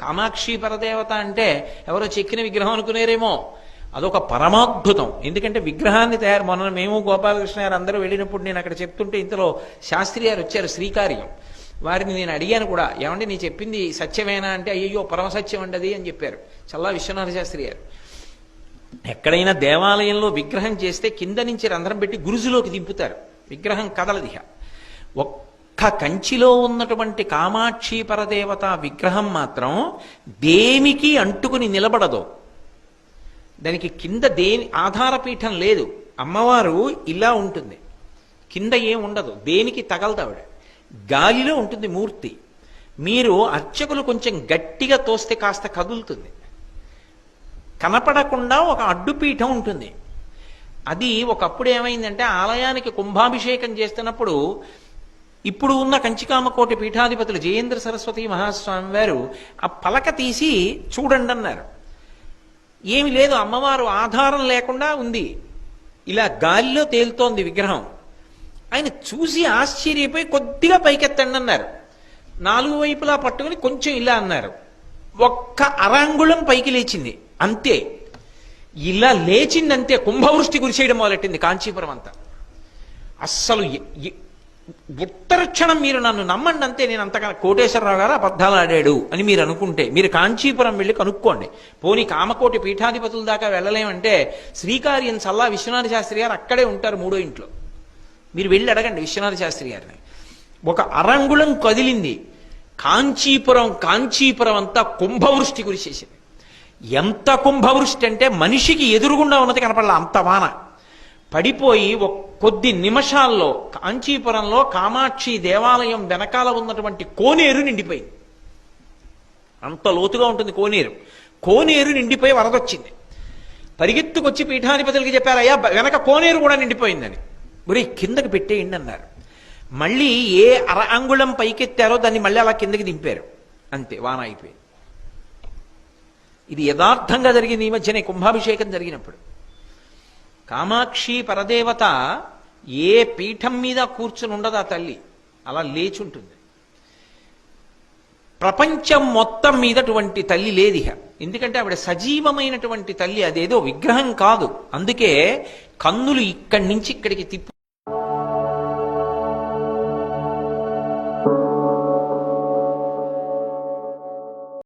కామాక్షి పరదేవత అంటే ఎవరో చెక్కిన విగ్రహం అనుకునేరేమో, అదొక పరమాద్భుతం. ఎందుకంటే విగ్రహాన్ని మొన్న మేము గోపాలకృష్ణ గారు అందరూ వెళ్ళినప్పుడు నేను అక్కడ చెప్తుంటే ఇంతలో శాస్త్రి గారు వచ్చారు, శ్రీకార్యం. వారిని నేను అడిగాను కూడా, ఏమంటే నీ చెప్పింది సత్యమేనా అంటే, అయ్యో పరమసత్యం అండి అని చెప్పారు చల్లా విశ్వనాథ శాస్త్రి గారు. ఎక్కడైనా దేవాలయంలో విగ్రహం చేస్తే కింద నుంచి రంధ్రం పెట్టి గురుజులోకి దింపుతారు, విగ్రహం కదలదిహ. ఒక్క కంచిలో ఉన్నటువంటి కామాక్షి పరదేవత విగ్రహం మాత్రం దేనికి అంటుకుని నిలబడదు. దానికి కింద ఆధారపీఠం లేదు. అమ్మవారు ఇలా ఉంటుంది, కింద ఏం ఉండదు, దేనికి తగలదావిడ, గాలిలో ఉంటుంది మూర్తి. మీరు అర్చకులు కొంచెం గట్టిగా తోస్తే కాస్త కదులుతుంది. కనపడకుండా ఒక అడ్డుపీఠం ఉంటుంది. అది ఒకప్పుడు ఏమైందంటే ఆలయానికి కుంభాభిషేకం చేస్తున్నప్పుడు ఇప్పుడు ఉన్న కంచికామకోటి పీఠాధిపతులు జయేంద్ర సరస్వతి మహాస్వామి వారు ఆ పలక తీసి చూడండి అన్నారు. ఏమి లేదు, అమ్మవారు ఆధారం లేకుండా ఉంది, ఇలా గాలిలో తేలుతోంది విగ్రహం. ఆయన చూసి ఆశ్చర్యపోయి కొద్దిగా పైకెత్తండి అన్నారు. 4 వైపులా పట్టుకుని కొంచెం ఇలా అన్నారు. ఒక్క అరంగుళం పైకి లేచింది అంతే. ఇలా లేచింది అంతే, కుంభవృష్టి కురిసేయడం మొదలెట్టింది కాంచీపురం అంతా. అస్సలు ఉత్తర క్షణం మీరు నన్ను నమ్మండి అంతే, నేను అంతగా కోటేశ్వరరావు గారు అబద్ధాలు ఆడాడు అని మీరు అనుకుంటే మీరు కాంచీపురం వెళ్ళి కనుక్కోండి. పోనీ కామకోటి పీఠాధిపతుల దాకా వెళ్ళలేమంటే శ్రీకార్యం చల్లా విశ్వనాథ శాస్త్రి గారు అక్కడే ఉంటారు 3వ ఇంట్లో, మీరు వెళ్ళి అడగండి విశ్వనాథ శాస్త్రి గారిని. ఒక అరంగుళం కదిలింది, కాంచీపురం అంతా కుంభవృష్టి కురిసేసింది. ఎంత కుంభవృష్టి అంటే మనిషికి ఎదురుగుండా ఉన్నది కనపడలా, అంత వాన పడిపోయి కొద్ది నిమిషాల్లో కాంచీపురంలో కామాక్షి దేవాలయం వెనకాల ఉన్నటువంటి కోనేరు నిండిపోయింది. అంత లోతుగా ఉంటుంది కోనేరు నిండిపోయి వరదొచ్చింది. పరిగెత్తుకొచ్చి పీఠాధిపతులకి చెప్పారు, అయ్యా వెనక కోనేరు కూడా నిండిపోయిందని. మరి కిందకి పెట్టేయండి అన్నారు. మళ్ళీ ఏ అంగుళం పైకెత్తారో దాన్ని మళ్ళీ అలా కిందకి దింపారు, అంతే వాన అయిపోయింది. ఇది యథార్థంగా జరిగింది ఈ మధ్యనే కుంభాభిషేకం జరిగినప్పుడు. కామాక్షి పరదేవత ఏ పీఠం మీద కూర్చుని ఉండదు ఆ తల్లి, అలా లేచుంటుంది. ప్రపంచం మొత్తం మీద అటువంటి తల్లి లేదిహ. ఎందుకంటే ఆవిడ సజీవమైనటువంటి తల్లి, అదేదో విగ్రహం కాదు. అందుకే కన్నులు ఇక్కడి నుంచి ఇక్కడికి తిప్పు